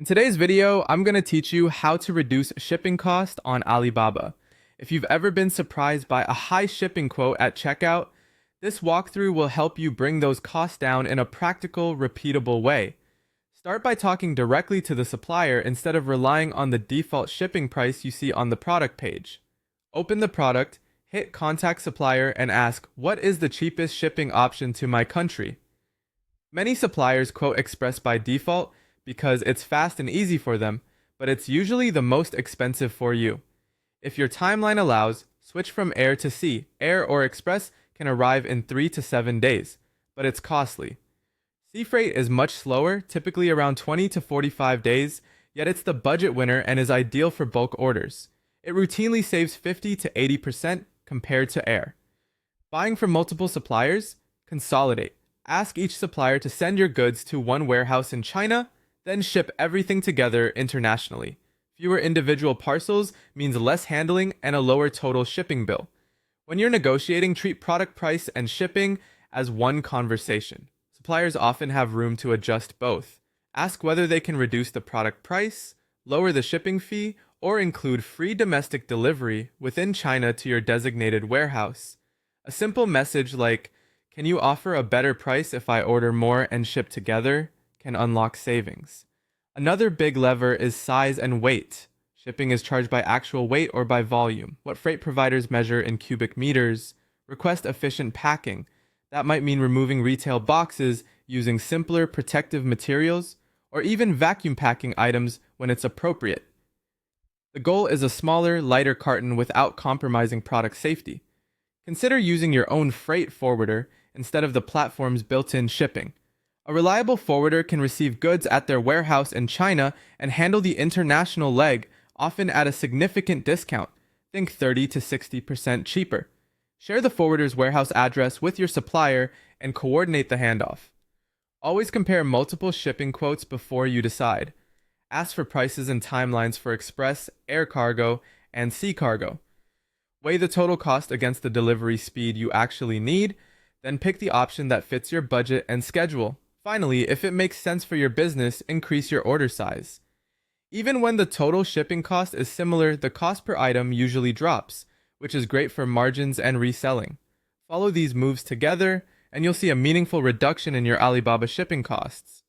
In today's video, I'm going to teach you how to reduce shipping cost on Alibaba. If you've ever been surprised by a high shipping quote at checkout, this walkthrough will help you bring those costs down in a practical, repeatable way. Start by talking directly to the supplier instead of relying on the default shipping price you see on the product page. Open the product, hit Contact Supplier, and ask, "What is the cheapest shipping option to my country?" Many suppliers quote Express by default because it's fast and easy for them, but it's usually the most expensive for you. If your timeline allows, switch from air to sea. Air or Express can arrive in 3 to 7 days, but it's costly. Sea freight is much slower, typically around 20 to 45 days, yet it's the budget winner and is ideal for bulk orders. It routinely saves 50 to 80% compared to air. Buying from multiple suppliers? Consolidate. Ask each supplier to send your goods to one warehouse in China, then ship everything together internationally. Fewer individual parcels means less handling and a lower total shipping bill. When you're negotiating, treat product price and shipping as one conversation. Suppliers often have room to adjust both. Ask whether they can reduce the product price, lower the shipping fee, or include free domestic delivery within China to your designated warehouse. A simple message like, "Can you offer a better price if I order more and ship together?" can unlock savings. Another big lever is size and weight. Shipping is charged by actual weight or by volume, what freight providers measure in cubic meters. Request efficient packing. That might mean removing retail boxes, using simpler protective materials, or even vacuum packing items when it's appropriate. The goal is a smaller, lighter carton without compromising product safety. Consider using your own freight forwarder instead of the platform's built-in shipping. A reliable forwarder can receive goods at their warehouse in China and handle the international leg, often at a significant discount. Think 30 to 60% cheaper. Share the forwarder's warehouse address with your supplier and coordinate the handoff. Always compare multiple shipping quotes before you decide. Ask for prices and timelines for express, air cargo, and sea cargo. Weigh the total cost against the delivery speed you actually need, then pick the option that fits your budget and schedule. Finally, if it makes sense for your business, increase your order size. Even when the total shipping cost is similar, the cost per item usually drops, which is great for margins and reselling. Follow these moves together, and you'll see a meaningful reduction in your Alibaba shipping costs.